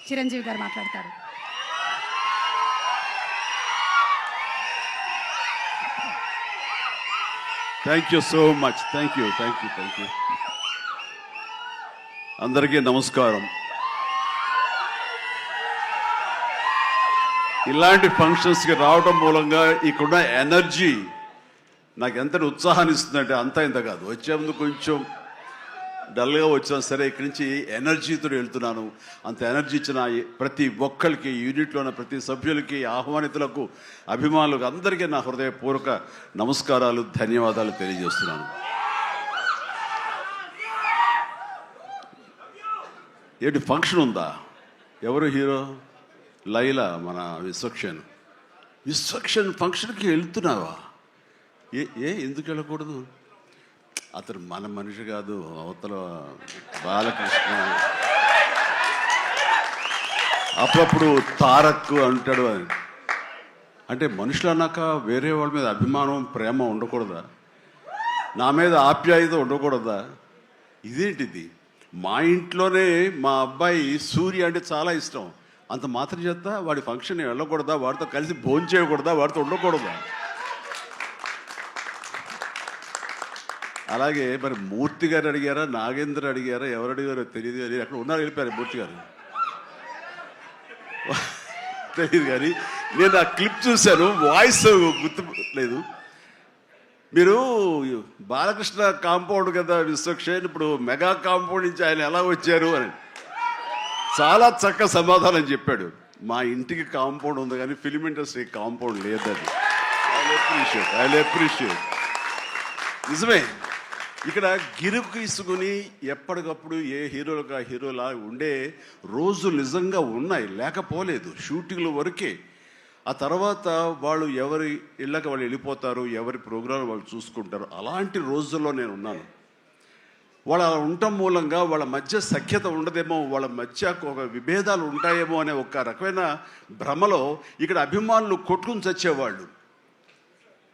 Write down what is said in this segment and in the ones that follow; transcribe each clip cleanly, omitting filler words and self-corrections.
చిరంజీవి గారు మాట్లాడతారు. Thank you so much. Thank you. అందరికీ నమస్కారం. ఇలాంటి ఫంక్షన్స్కి రావడం మూలంగా ఇక్కడున్న ఎనర్జీ నాకు ఎంత ఉత్సాహాన్ని ఇస్తుందంటే అంతా ఇంత కాదు. వచ్చే ముందు కొంచెం డల్గా వచ్చినా సరే ఇక్కడి నుంచి ఎనర్జీతో వెళ్తున్నాను. అంత ఎనర్జీ ఇచ్చిన ప్రతి ఒక్కరికి, యూనిట్లో ఉన్న ప్రతి సభ్యులకి, ఆహ్వానితులకు, అభిమానులకు అందరికీ నా హృదయపూర్వక నమస్కారాలు, ధన్యవాదాలు తెలియజేస్తున్నాను. ఏంటి ఫంక్షన్ ఉందా? ఎవరు హీరో? లైలా, మన విశ్వక్షన్ ఫంక్షన్కి వెళ్తున్నావా? ఎందుకు వెళ్ళకూడదు? అతను మన మనిషి కాదు, అవతల బాలకృష్ణ. అప్పుడప్పుడు తారక్ అంటాడు. అంటే మనుషులు అన్నాక వేరే వాళ్ళ మీద అభిమానం, ప్రేమ ఉండకూడదా? నా మీద ఆప్యాయత ఉండకూడదా? ఇదేంటిది? మా ఇంట్లోనే మా అబ్బాయి సూర్య అంటే చాలా ఇష్టం. అంత మాత్రం చేత వాడి ఫంక్షన్ వెళ్ళకూడదా? వాడితో కలిసి భోజనం చేయకూడదా? వాడితో ఉండకూడదా? అలాగే మరి మూర్తి గారు అడిగారా, నాగేంద్ర అడిగారా, ఎవరు అడిగారో తెలియదు. కానీ అక్కడ ఉన్నారు, వెళ్ళిపోయారు మూర్తి గారు. తెలియదు కానీ నేను ఆ క్లిప్ చూశాను, వాయిస్ గుర్తు లేదు. మీరు బాలకృష్ణ కాంపౌండ్ కదా విశ్వక్సేన్, ఇప్పుడు మెగా కాంపౌండ్ నుంచి ఆయన ఎలా వచ్చారు అని చాలా చక్కగా సమాధానం చెప్పాడు. మా ఇంటికి కాంపౌండ్ ఉంది కానీ ఫిలిం ఇండస్ట్రీ కాంపౌండ్ లేదని. I appreciate. నిజమే, ఇక్కడ గిరుకు తీసుకుని ఎప్పటికప్పుడు ఏ హీరోలుగా హీరోలా ఉండే రోజులు నిజంగా ఉన్నాయి, లేకపోలేదు. షూటింగ్ల వరకే. ఆ తర్వాత వాళ్ళు ఎవరి ఇళ్ళకి వాళ్ళు వెళ్ళిపోతారు, ఎవరి ప్రోగ్రాం వాళ్ళు చూసుకుంటారు. అలాంటి రోజుల్లో నేను ఉన్నాను. వాళ్ళ ఉండటం మూలంగా వాళ్ళ మధ్య సఖ్యత ఉండదేమో, వాళ్ళ మధ్య ఒక విభేదాలు ఉంటాయేమో అనే ఒక రకమైన భ్రమలో ఇక్కడ అభిమానులు కొట్టుకుని చచ్చేవాళ్ళు.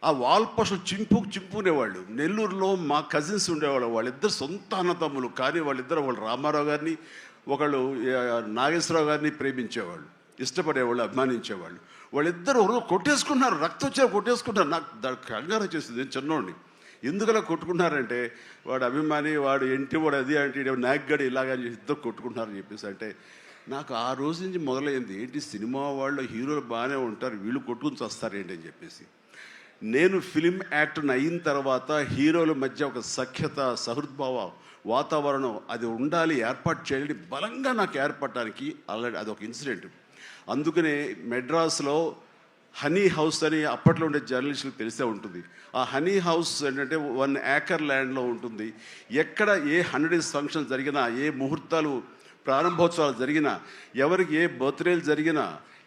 ఆ వాల్ పోస్టులు చింపుకునేవాళ్ళు. నెల్లూరులో మా కజిన్స్ ఉండేవాళ్ళు. వాళ్ళిద్దరు సొంత అన్నతమ్ములు, కానీ వాళ్ళిద్దరు రామారావు గారిని, ఒకళ్ళు నాగేశ్వరరావు గారిని ప్రేమించేవాళ్ళు, ఇష్టపడేవాళ్ళు, అభిమానించేవాళ్ళు. వాళ్ళిద్దరు కొట్టేసుకున్నారు, రక్తం వచ్చే కొట్టేసుకున్నారు. నాకు కంగారు వచ్చేసింది. నేను చిన్నోడిని. ఎందుకలా కొట్టుకున్నారంటే వాడు అభిమాని, వాడు వాడు అది అంటే నాగ్గడి ఇలాగా ఇద్దరు కొట్టుకుంటున్నారని చెప్పేసి. అంటే నాకు ఆ రోజు నుంచి మొదలైంది, ఏంటి సినిమా వాళ్ళు హీరోలు బాగానే ఉంటారు, వీళ్ళు కొట్టుకుని వస్తారేంటి అని చెప్పేసి. నేను ఫిలిం యాక్టర్ని అయిన తర్వాత హీరోల మధ్య ఒక సఖ్యత, సహృద్భావ వాతావరణం అది ఉండాలి, ఏర్పాటు చేయాలి బలంగా నాకు ఏర్పడటానికి ఆల్రెడీ అదొక ఇన్సిడెంట్. అందుకనే మెడ్రాస్లో హనీ హౌస్ అని అప్పట్లో ఉండే జర్నలిస్టులకు తెలిసే ఉంటుంది. ఆ హనీ హౌస్ ఏంటంటే 1 ఏకర్ ల్యాండ్లో ఉంటుంది. ఎక్కడ ఏ 100 డేస్ ఫంక్షన్ జరిగినా, ఏ ముహూర్తాలు ప్రారంభోత్సవాలు జరిగినా, ఎవరికి ఏ బర్త్డేలు జరిగినా,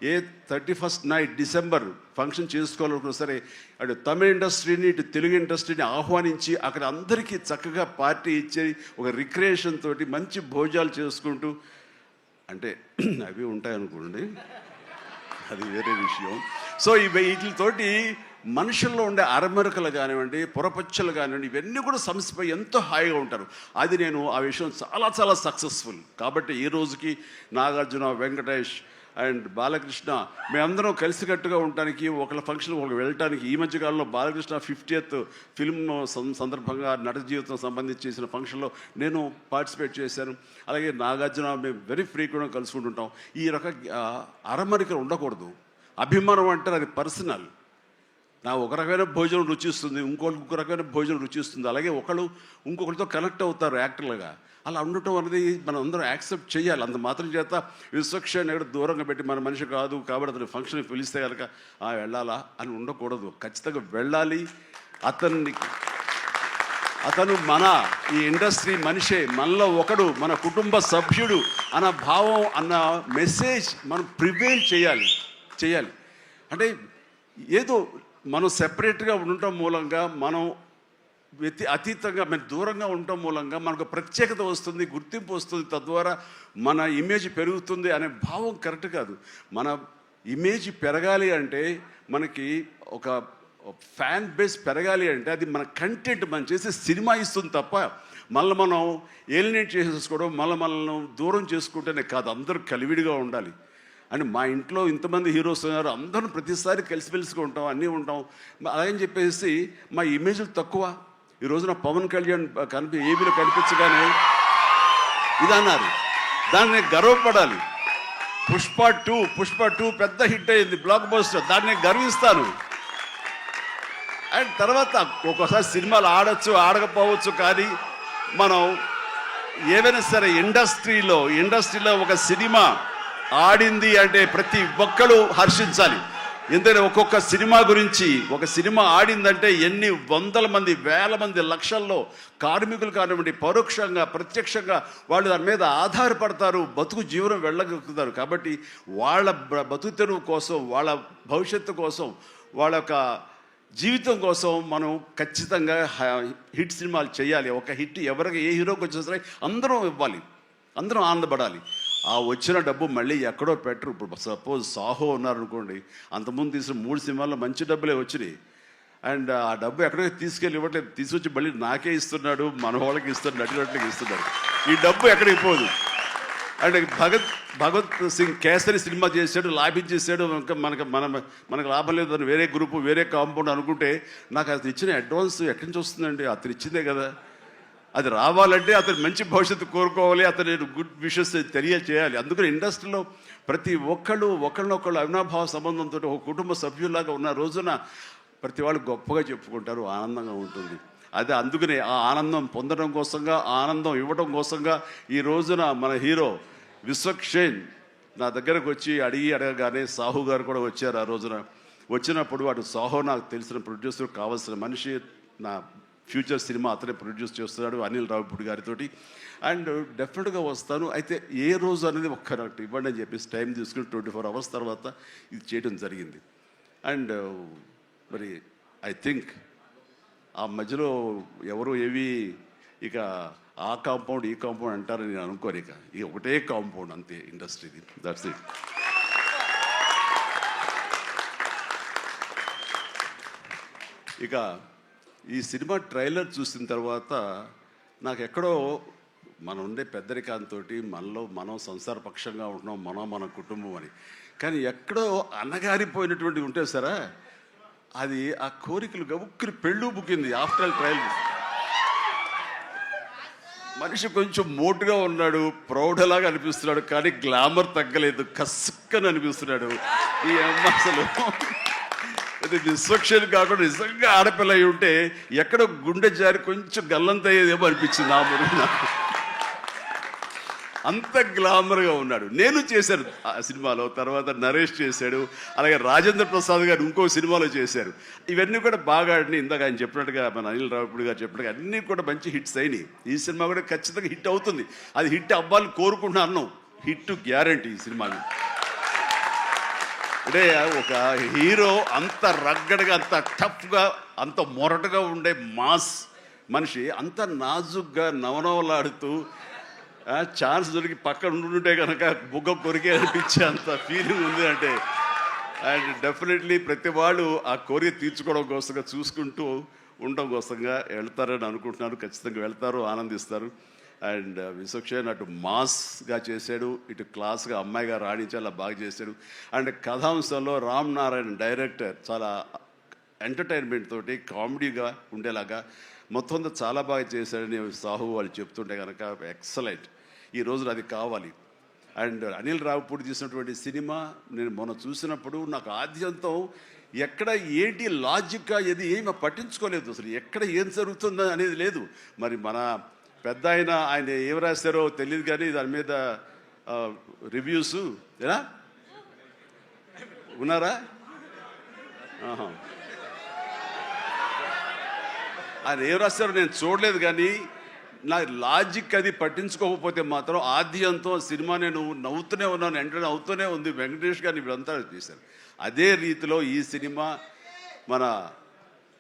ఏ 31st నైట్ డిసెంబర్ ఫంక్షన్ చేసుకోవాలనుకున్నా సరే అటు తమిళ ఇండస్ట్రీని, ఇటు తెలుగు ఇండస్ట్రీని ఆహ్వానించి అక్కడ అందరికీ చక్కగా పార్టీ ఇచ్చి ఒక రిక్రియేషన్ తోటి మంచి భోజనాలు చేసుకుంటూ, అంటే అవి ఉంటాయనుకోండి, అది వేరే విషయం. సో వీటితోటి మనుషుల్లో ఉండే అరమరకలు కానివ్వండి, పొరపచ్చలు కానివ్వండి, ఇవన్నీ కూడా సమసిపోయి ఎంతో హాయిగా ఉంటారు. అది నేను ఆ విషయం చాలా చాలా సక్సెస్ఫుల్. కాబట్టి ఈ రోజుకి నాగార్జున, వెంకటేష్ అండ్ బాలకృష్ణ మేమందరం కలిసికట్టుగా ఉండటానికి, ఒకళ్ళ ఫంక్షన్ ఒకళ్ళు వెళ్ళటానికి, ఈ మధ్యకాలంలో బాలకృష్ణ 50th ఫిల్మ్ సందర్భంగా నట జీవితం సంబంధించి చేసిన ఫంక్షన్లో నేను పార్టిసిపేట్ చేశాను. అలాగే నాగార్జున మేము వెరీ ఫ్రీక్వెంట్గా కలుసుకుంటుంటాం. ఈ అరమరికలు ఉండకూడదు. అభిమానం అంటారు, అది పర్సనల్. నా ఒక రకమైన భోజనం రుచిస్తుంది, ఇంకొక రకమైన భోజనం రుచిస్తుంది. అలాగే ఒకళ్ళు ఇంకొకరితో కనెక్ట్ అవుతారు యాక్టర్లుగా. అలా ఉండటం అనేది మనం అందరం యాక్సెప్ట్ చేయాలి. అంత మాత్రం చేత విశ్వక్సేన్ ఎక్కడ దూరంగా పెట్టి మన మనిషి కాదు కాబట్టి అతను ఫంక్షన్కి పిలిస్తే కనుక వెళ్ళాలా అని ఉండకూడదు. ఖచ్చితంగా వెళ్ళాలి. అతను మన ఈ ఇండస్ట్రీ మనిషే, మనలో ఒకడు, మన కుటుంబ సభ్యుడు అన్న భావం, అన్న మెసేజ్ మనం ప్రివేల్ చేయాలి. అంటే ఏదో మనం సెపరేట్గా ఉండటం మూలంగా, మనం అతీతంగా మనం దూరంగా ఉండటం మూలంగా మనకు ప్రత్యేకత వస్తుంది, గుర్తింపు వస్తుంది, తద్వారా మన ఇమేజ్ పెరుగుతుంది అనే భావం కరెక్ట్ కాదు. మన ఇమేజ్ పెరగాలి అంటే, మనకి ఒక ఫ్యాన్ బేస్ పెరగాలి అంటే అది మన కంటెంట్, మనం చేసే సినిమా ఇస్తుంది తప్ప మనల్ని మనం ఏలినేట్ చేసేసుకోవడం, మనల్ని దూరం చేసుకుంటేనే కాదు, అందరూ కలివిడిగా ఉండాలి. అని మా ఇంట్లో ఇంతమంది హీరోస్ ఉన్నారు, అందరం ప్రతిసారి కలిసిమెలిసిగా ఉంటాం, అన్నీ ఉంటాం. అలాగని చెప్పేసి మా ఇమేజ్లు తక్కువ. ఈ రోజున పవన్ కళ్యాణ్ ఏబీలో కనిపించగానే ఇది అన్నారు, దాన్ని గర్వపడాలి. పుష్ప 2 పెద్ద హిట్ అయింది, బ్లాక్ బస్టర్, దాన్ని గర్విస్తాను. అండ్ తర్వాత ఒక్కోసారి సినిమాలు ఆడచ్చు ఆడకపోవచ్చు, కానీ మనం ఏదైనా సరే ఇండస్ట్రీలో ఒక సినిమా ఆడింది అంటే ప్రతి ఒక్కరు హర్షించాలి. ఎందుకంటే ఒక్కొక్క సినిమా గురించి, ఒక సినిమా ఆడిందంటే ఎన్ని వందల మంది, వేల మంది, లక్షల్లో కార్మికులు కానివ్వండి, పరోక్షంగా ప్రత్యక్షంగా వాళ్ళు దాని మీద ఆధారపడతారు, బతుకు జీవనం వెళ్ళగలుగుతారు. కాబట్టి వాళ్ళ బతుకు తెరువు కోసం, వాళ్ళ భవిష్యత్తు కోసం, వాళ్ళ యొక్క జీవితం కోసం మనం ఖచ్చితంగా హిట్ సినిమాలు చేయాలి. ఒక హిట్ ఎవరికి ఏ హీరోకి వచ్చినా సరే అందరం ఇవ్వాలి, అందరం ఆనందపడాలి. ఆ వచ్చిన డబ్బు మళ్ళీ ఎక్కడో పెట్టరు. ఇప్పుడు సపోజ్ సాహో ఉన్నారనుకోండి, అంతకుముందు తీసిన 3 సినిమాల్లో మంచి డబ్బులే వచ్చినాయి. అండ్ ఆ డబ్బు ఎక్కడికి తీసుకెళ్ళి ఇవ్వట్లేదు, తీసుకొచ్చి మళ్ళీ నాకే ఇస్తున్నాడు, మన వాళ్ళకి ఇస్తున్నాడు, నటినట్లకి ఇస్తున్నాడు. ఈ డబ్బు ఎక్కడికి పోదు. అంటే భగత్ సింగ్ కేసరి సినిమా చేశాడు, లాభించేసాడు, ఇంకా మనకు లాభం లేదు అని వేరే గ్రూపు, వేరే కాంపౌండ్ అనుకుంటే, నాకు అతను ఇచ్చిన అడ్వాన్స్ ఎక్కడి నుంచి వస్తుందండి? అతను ఇచ్చిందే కదా. అది రావాలంటే అతను మంచి భవిష్యత్తు కోరుకోవాలి, అతను గుడ్ విషెస్ తెలియచేయాలి. అందుకని ఇండస్ట్రీలో ప్రతి ఒక్కళ్ళు ఒకళ్ళనొకళ్ళు అవినాభావ సంబంధంతో ఒక కుటుంబ సభ్యుల్లాగా ఉన్న రోజున ప్రతి వాళ్ళు గొప్పగా చెప్పుకుంటారు, ఆనందంగా ఉంటుంది. అదే అందుకనే ఆ ఆనందం పొందడం కోసంగా, ఆనందం ఇవ్వడం కోసంగా ఈ రోజున మన హీరో విశ్వక్షేణ్ నా దగ్గరకు వచ్చి అడగగానే సాహు గారు కూడా వచ్చారు. ఆ రోజున వచ్చినప్పుడు వాడు సాహు నాకు తెలిసిన ప్రొడ్యూసర్, కావాల్సిన మనిషి, నా ఫ్యూచర్ సినిమా అతనే ప్రొడ్యూస్ చేస్తున్నాడు అనిల్ రావిపూడి గారితో. అండ్ డెఫినెట్గా వస్తాను, అయితే ఏ రోజు అనేది ఒక్కరట్టు ఇవ్వండి అని చెప్పేసి టైం తీసుకుని 24 hours తర్వాత ఇది చేయడం జరిగింది. అండ్ మరి ఐ థింక్ ఆ మధ్యలో ఎవరు ఏవి ఇక ఆ కాంపౌండ్ ఈ కాంపౌండ్ అంటారని నేను అనుకోను. ఇక ఒకటే కాంపౌండ్ అంతే ఇండస్ట్రీది, దట్స్ ఇట్. ఇక ఈ సినిమా ట్రైలర్ చూసిన తర్వాత నాకు ఎక్కడో మనం ఉండే పెద్దరికాంతో మనలో మనం సంసార పక్షంగా ఉంటున్నాం, మన కుటుంబం అని, కానీ ఎక్కడో అన్నగారిపోయినటువంటి ఉంటే సరే అది ఆ కోరికలు గబుక్కుని పెళ్ళు బుక్కింది. ఆఫ్టర్ ట్రైలర్ మనిషి కొంచెం మోటుగా ఉన్నాడు, ప్రౌఢలాగా అనిపిస్తున్నాడు, కానీ గ్లామర్ తగ్గలేదు, కసుక్కని అనిపిస్తున్నాడు. ఈ అమ్మ అసలు అది విశ్వక్షేణ్ కాకుండా నిజంగా ఆడపిల్ల అయి ఉంటే ఎక్కడో గుండె జారి కొంచెం గల్లంత అయ్యేదేమో అనిపించింది ఆ మురుగు నాకు. అంత గ్లామర్గా ఉన్నాడు. నేను చేశాను ఆ సినిమాలో, తర్వాత నరేష్ చేశాడు, అలాగే రాజేంద్ర ప్రసాద్ గారు ఇంకో సినిమాలో చేశారు. ఇవన్నీ కూడా బాగా ఆడినాయి. ఇందాక ఆయన చెప్పినట్టుగా, మన అనిల్ రావిపూడి గారు చెప్పినట్టుగా అన్నీ కూడా మంచి హిట్స్ అయినాయి. ఈ సినిమా కూడా ఖచ్చితంగా హిట్ అవుతుంది. అది హిట్ అవ్వాలని కోరుకుంటున్నాను. హిట్ గ్యారంటీ ఈ సినిమాని. అంటే ఒక హీరో అంత రగ్గడగా, అంత టఫ్గా, అంత మొరటుగా ఉండే మాస్ మనిషి అంత నాజుగ్గా నవనవలాడుతూ ఛాన్స్ దొరికి పక్కన ఉంటుంటే కనుక బుగ్గ కొరికే అనిపించే అంత ఫీలింగ్ ఉంది. అంటే అండ్ డెఫినెట్లీ ప్రతి వాళ్ళు ఆ కోరిక తీర్చుకోవడం కోసంగా, చూసుకుంటూ ఉండడం కోసంగా వెళ్తారని అనుకుంటున్నారు. ఖచ్చితంగా వెళ్తారు, ఆనందిస్తారు. అండ్ విశ్వక్షేణ్ అటు మాస్గా చేశాడు, ఇటు క్లాస్గా అమ్మాయిగా రాణించాలా బాగా చేశాడు. అండ్ కథాంశంలో రామ్ నారాయణ డైరెక్టర్ చాలా ఎంటర్టైన్మెంట్ తోటి కామెడీగా ఉండేలాగా మొత్తం చాలా బాగా చేశాడని సాహు వాళ్ళు చెప్తుంటే కనుక ఎక్సలెంట్. ఈ రోజున అది కావాలి. అండ్ అనిల్ రావిపూడి తీసినటువంటి సినిమా నేను మొన్న చూసినప్పుడు నాకు ఆద్యంతం ఎక్కడ ఏంటి లాజిక్గా ఏది ఏమి పట్టించుకోలేదు. అసలు ఎక్కడ ఏం జరుగుతుందో అనేది లేదు. మరి మన పెద్ద ఆయన ఏం రాశారో తెలియదు, కానీ దాని మీద రివ్యూస్ ఎలా ఉన్నారా? ఆయన ఏం రాశారో నేను చూడలేదు, కానీ నా లాజిక్ అది పట్టించుకోకపోతే మాత్రం ఆద్యంతం సినిమా నేను నవ్వుతూనే ఉన్నాను, ఎంటర్టైన్ అవుతూనే ఉంది. వెంకటేష్ గారిని వీళ్ళంతా చేశారు. అదే రీతిలో ఈ సినిమా మన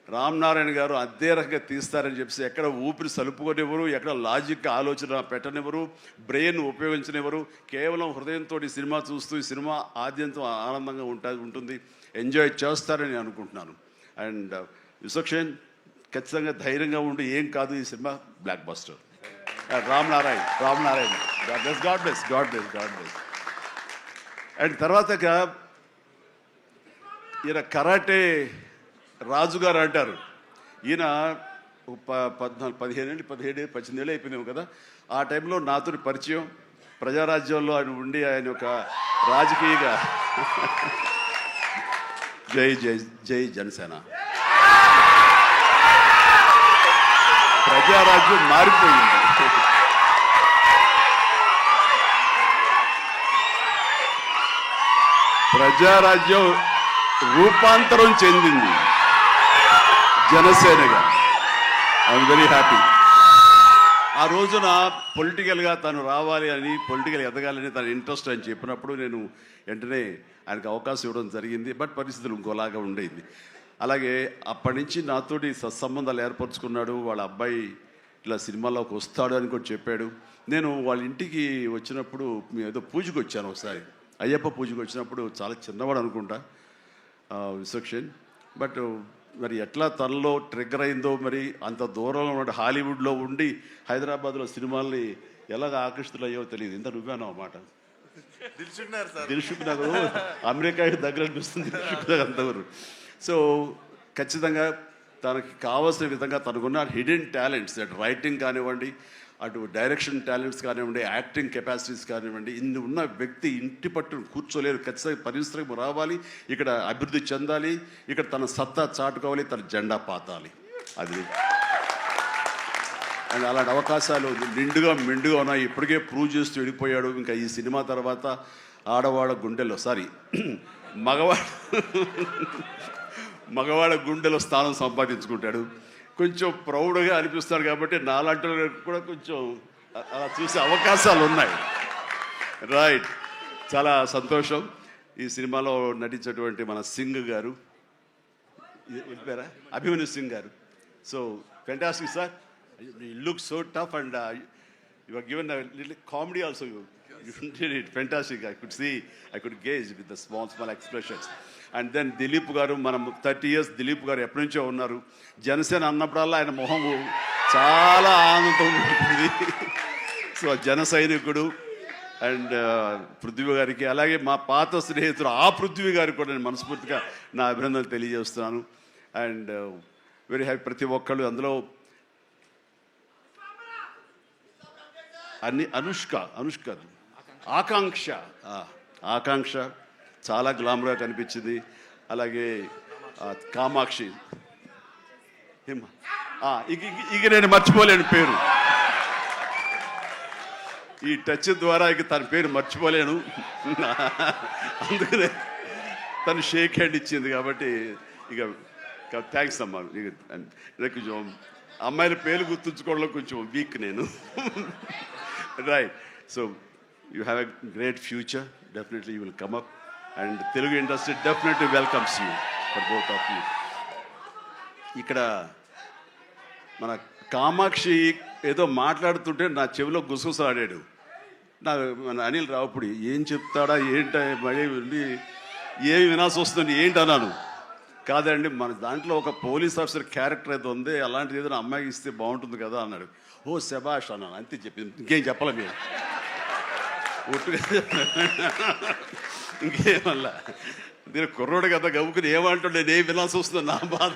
రామ్ నారాయణ గారు అదే రకంగా తీస్తారని చెప్పేసి ఎక్కడ ఊపిరి సలుపుకొనివ్వరు, ఎక్కడ లాజిక్ ఆలోచన పెట్టనివ్వరు, బ్రెయిన్ ఉపయోగించనివ్వరు. కేవలం హృదయంతో ఈ సినిమా చూస్తూ ఈ సినిమా ఆద్యంతం ఆనందంగా ఉంటుంది, ఎంజాయ్ చేస్తారని అనుకుంటున్నాను. అండ్ విశ్వక్షేణ్ ఖచ్చితంగా ధైర్యంగా ఉండి, ఏం కాదు, ఈ cinema block buster. Ram Narayana. God bless. And తర్వాతగా ఈయన కరాటే రాజుగారు అంటారు. ఈయన 18 ఏళ్ళు అయిపోయినావు కదా. ఆ టైంలో నాతో పరిచయం, ప్రజారాజ్యంలో ఆయన ఉండి ఆయన ఒక రాజకీయగా జై జనసేన, ప్రజారాజ్యం మారిపోయింది. ప్రజారాజ్యం రూపాంతరం చెందింది జనసేనగా. I'm very happy. ఆ రోజున పొలిటికల్గా తను రావాలి అని, పొలిటికల్ ఎదగాలని తన ఇంట్రెస్ట్ అని చెప్పినప్పుడు నేను వెంటనే ఆయనకు అవకాశం ఇవ్వడం జరిగింది. బట్ పరిస్థితులు ఇంకోలాగా ఉండేది. అలాగే అప్పటి నుంచి నాతోటి సత్సంబంధాలు ఏర్పరచుకున్నాడు. వాళ్ళ అబ్బాయి ఇట్లా సినిమాలోకి వస్తాడు అని కూడా చెప్పాడు. నేను వాళ్ళ ఇంటికి వచ్చినప్పుడు ఏదో పూజకు వచ్చాను ఒకసారి, అయ్యప్ప పూజకు వచ్చినప్పుడు. చాలా చిన్నవాడు అనుకుంటా విశ్వక్షేణ్. బట్ మరి ఎట్లా తనలో ట్రిగ్గర్ అయిందో, మరి అంత దూరంలో ఉన్న హాలీవుడ్లో ఉండి హైదరాబాద్లో సినిమాల్ని ఎలాగ ఆకర్షితులయ్యో తెలియదు. ఇంత నువ్వేనా మాట దిల్షుక్ నగరు అమెరికాకి దగ్గర అనిపిస్తుంది దిల్షుక్ నగర్ అంతవరకు. సో ఖచ్చితంగా తనకి కావాల్సిన విధంగా తనకున్న హిడెన్ టాలెంట్స్, అటు రైటింగ్ కానివ్వండి, అటు డైరెక్షన్ టాలెంట్స్ కానివ్వండి, యాక్టింగ్ కెపాసిటీస్ కానివ్వండి, ఇన్ని ఉన్న వ్యక్తి ఇంటి పట్టును కూర్చోలేరు. ఖచ్చితంగా పరిశ్రమ రావాలి, ఇక్కడ అభివృద్ధి చెందాలి, ఇక్కడ తన సత్తా చాటుకోవాలి, తన జెండా పాతాలి. అది అండ్ అలాంటి అవకాశాలు నిండుగా మెండుగా ఉన్నాయి. ఇప్పటికే ప్రూవ్ చేస్తూ వెళ్ళిపోయాడు. ఇంకా ఈ సినిమా తర్వాత ఆడవాళ్ళ గుండెల్లో మగవాళ్ళ గుండెలో స్థానం సంపాదించుకుంటాడు. కొంచెం ప్రౌడ్గా అనిపిస్తాడు. కాబట్టి నాలాంటి కూడా కొంచెం అలా చూసే అవకాశాలు ఉన్నాయి. రైట్, చాలా సంతోషం. ఈ సినిమాలో నటించేటువంటి మన సింగ్ గారు, అభిమన్యు సింగ్ గారు. So fantastic sir, you look so tough and you were given a little comedy also. You did it fantastic. I could gauge with the small expressions. And then Dilip గారు, మనం 30 years దిలీప్ గారు ఎప్పటి నుంచో ఉన్నారు. జనసేన అన్నప్పుడల్లా ఆయన మొహము చాలా ఆనందంతో ఉంటుంది. సో జన సైనికుడు. అండ్ పృథ్వీ గారికి, అలాగే మా పాత స్నేహితుడు ఆ పృథ్వీ గారికి కూడా నేను మనస్ఫూర్తిగా నా అభినందనలు తెలియజేస్తున్నాను. And very happy. ప్రతి ఒక్కళ్ళు అందులో ఆకాంక్ష చాలా గ్లామర్గా కనిపించింది. అలాగే కామాక్షి, ఇక నేను మర్చిపోలేను పేరు. ఈ టచ్ ద్వారా ఇక తన పేరు మర్చిపోలేను. అందుకనే తను షేక్ హ్యాండ్ ఇచ్చింది. కాబట్టి ఇక థ్యాంక్స్ అమ్మా. కొంచెం అమ్మాయిల పేరు గుర్తుంచుకోవడంలో కొంచెం వీక్ నేను. Right. So you have a great future. Definitely you will come up and Telugu industry definitely welcomes you for both of you. ఇక్కడ మన కామాక్షి ఏదో మాట్లాడుతుంటే నా చెవిలో గుసగుసలాడాడు. మన అనిల్ రావుపూడి ఏం చెప్తాడా ఏంట మళ్ళీ ఏమి వినాల్సి వస్తుంది ఏంటన్నాను. కాదండి, మన దాంట్లో ఒక పోలీస్ ఆఫీసర్ క్యారెక్టర్ అయితే ఉంది, అలాంటిది ఏదైనా అమ్మాయికి ఇస్తే బాగుంటుంది కదా అన్నాడు. ఓ శభాష్ అన్నాను, అంతే చెప్పింది. ఇంకేం చెప్పాల మీరు ఒట్టుగా ఇంకేమల్లా. నేను కుర్రోడు కదా గవ్వుకుని ఏమంటాడు, నేను ఏం వినాల్సి వస్తుందో నా బాధ.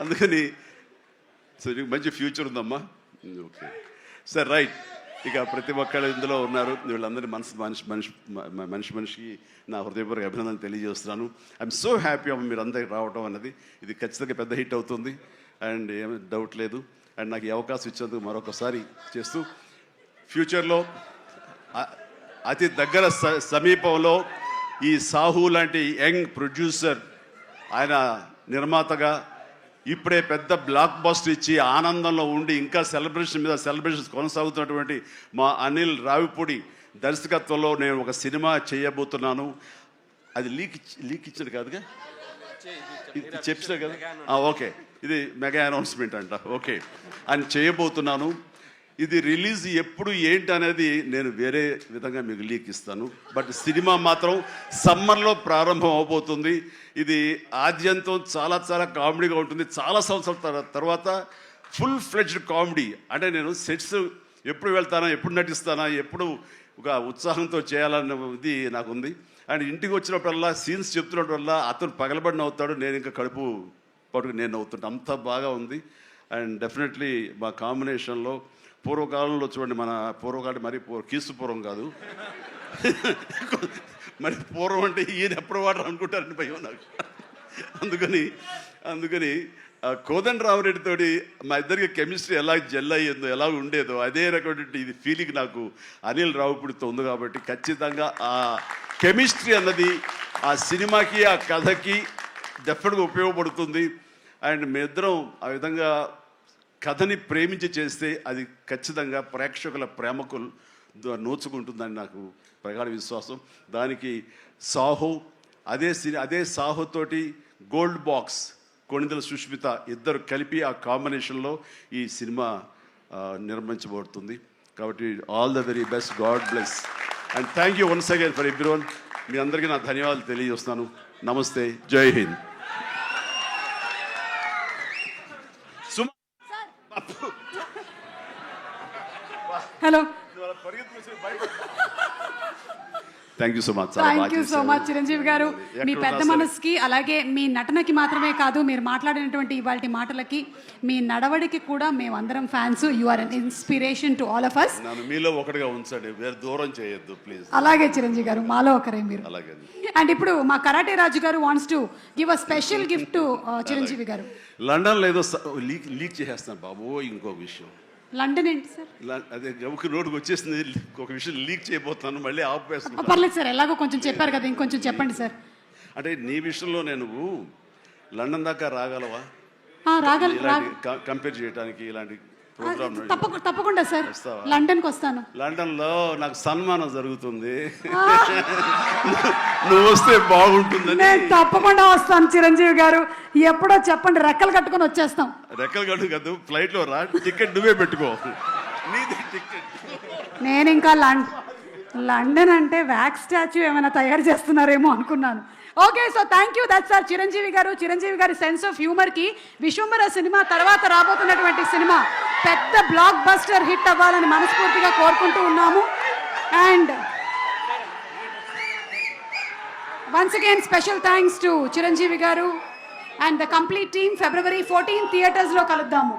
అందుకని సో నీకు మంచి ఫ్యూచర్ ఉందమ్మా. Okay sir, right. ఇక ప్రతి ఒక్కళ్ళు ఇందులో ఉన్నారు. వీళ్ళందరినీ మనిషికి నా హృదయపూర్వక అభినందన తెలియజేస్తున్నాను. ఐఎమ్ సో హ్యాపీ అమ్మ మీరు అందరికి రావడం అన్నది. ఇది ఖచ్చితంగా పెద్ద హిట్ అవుతుంది అండ్ ఏమీ డౌట్ లేదు. అండ్ నాకు ఈ అవకాశం ఇచ్చేందుకు మరొకసారి చేస్తూ, ఫ్యూచర్లో అతి దగ్గర సమీపంలో ఈ సాహు లాంటి యంగ్ ప్రొడ్యూసర్, ఆయన నిర్మాతగా ఇప్పుడే పెద్ద బ్లాక్ బస్టర్ ఇచ్చి ఆనందంలో ఉండి ఇంకా సెలబ్రేషన్స్ కొనసాగుతున్నటువంటి మా అనిల్ రావిపూడి దర్శకత్వంలో నేను ఒక సినిమా చేయబోతున్నాను. అది లీక్ ఇచ్చాడు కాదుగా, చెప్పినా కదా. ఓకే, ఇది మెగా అనౌన్స్మెంట్ అంట. ఓకే, అని చేయబోతున్నాను. ఇది రిలీజ్ ఎప్పుడు ఏంటి అనేది నేను వేరే విధంగా మీకు లీక్ ఇస్తాను. బట్ సినిమా మాత్రం సమ్మర్లో ప్రారంభం అవబోతుంది. ఇది ఆద్యంతం చాలా చాలా కామెడీగా ఉంటుంది. చాలా సంవత్సరాల తర్వాత ఫుల్ ఫ్లెడ్జ్డ్ కామెడీ. అంటే నేను సెట్స్ ఎప్పుడు వెళ్తానా, ఎప్పుడు నటిస్తానా, ఎప్పుడు ఒక ఉత్సాహంతో చేయాలన్న ఇది నాకు ఉంది. అండ్ ఇంటికి వచ్చినప్పుడల్లా సీన్స్ చెప్తున్నప్పుడల్లా అతను పగలబడి నవ్వుతాడు, నేను ఇంకా కడుపు పడుకు నేను నవ్వుతుంటా. అంత బాగా ఉంది. అండ్ డెఫినెట్లీ మా కాంబినేషన్లో పూర్వకాలంలో చూడండి, మన పూర్వకాలం మరీ కీసు పూర్వం కాదు, మరి పూర్వం అంటే ఈయన ఎప్పుడు వాడరు అనుకుంటారని భయం నాకు. అందుకని కోదండరామరెడ్డితోటి మా ఇద్దరికి కెమిస్ట్రీ ఎలా జెల్ అయ్యిందో, ఎలా ఉండేదో అదే రకమైన ఇది ఫీలింగ్ నాకు అనిల్ రావుపూడితో ఉంది. కాబట్టి ఖచ్చితంగా ఆ కెమిస్ట్రీ అన్నది ఆ సినిమాకి, ఆ కథకి డెఫినెట్గా ఉపయోగపడుతుంది. అండ్ మీ ఇద్దరం ఆ విధంగా కథని ప్రేమించి చేస్తే అది ఖచ్చితంగా ప్రేక్షకుల ప్రేమకు నోచుకుంటుందని నాకు ప్రగాఢ విశ్వాసం. దానికి సాహో, అదే సాహోతోటి గోల్డ్ బాక్స్ కొణిదెల సుష్మిత ఇద్దరు కలిపి ఆ కాంబినేషన్లో ఈ సినిమా నిర్మించబడుతుంది. కాబట్టి all the very best, god bless and thank you once again for everyone. మీ అందరికీ నా ధన్యవాదాలు తెలియజేస్తున్నాను. నమస్తే, జై Hind. Hello, thank you so much. Thank you so much Chiranjeevi గారు. మీ పెద్ద మనసుకి, అలాగే మీ నటనకి మాత్రమే కాదు, మీరు మాట్లాడినటువంటి ఇవాళ మాటలకి, మీ నడవడికి కూడా మేమందరం fans. You are an inspiration to all of us. నన్ను మీలో ఒకటిగా ఉంచండి, వేరే దూరం చేయొద్దు ప్లీజ్. అలాగే చిరంజీవి గారు, మాలో ఒకరే మీరు. అలాగే. అండ్ ఇప్పుడు మా కరాటే రాజు గారు wants to give a special gift to Chiranjeevi గారు. లండన్లో ఏదో లీక్ చేసేస్తాను బాబు. ఇంకొక విషయం, లండన్ ఏంటి సార్? అదే గబుకి నోటుకు వచ్చేసింది, ఒక విషయం లీక్ చేయబోతున్నాను, మళ్ళీ ఆపేస్తాను. పర్లేదు సార్, ఎలాగో కొంచెం చెప్పారు కదా, ఇంకొంచెం చెప్పండి సార్. అంటే నీ విషయంలో నేను లండన్ దాకా రాగలవా? కంపేర్ చేయడానికి ఇలాంటి ప్రోగ్రామ్? తప్పకుండా సార్, లండన్కి వస్తాను. లండన్లో నాకు సన్మానం జరుగుతుంది, నువ్వు వస్తే బాగుంటుందని. నేను తప్పకుండా వస్తాను చిరంజీవి గారు, ఎప్పుడో చెప్పండి, రెక్కలు కట్టుకొని వచ్చేస్తాం. రెక్కలు కట్టు కాదు, ఫ్లైట్లో రా, టికెట్ నువ్వే పెట్టుకో, నీది టికెట్. నేను ఇంకా లండన్ అంటే వ్యాక్స్ స్టాచ్యూ ఏమైనా తయారు చేస్తున్నారేమో అనుకున్నాను. Okay, so thank you, that's our Chiranjeevi garu. Chiranjeevi గారి సెన్స్ ఆఫ్ హ్యూమర్కి విశ్వంబర సినిమా తర్వాత రాబోతున్నటువంటి సినిమా పెద్ద బ్లాక్ బస్టర్ హిట్ అవ్వాలని మనస్ఫూర్తిగా కోరుకుంటూ ఉన్నాము. And once again special thanks to Chiranjeevi గారు and the complete team. February 14 థియేటర్స్లో కలుద్దాము.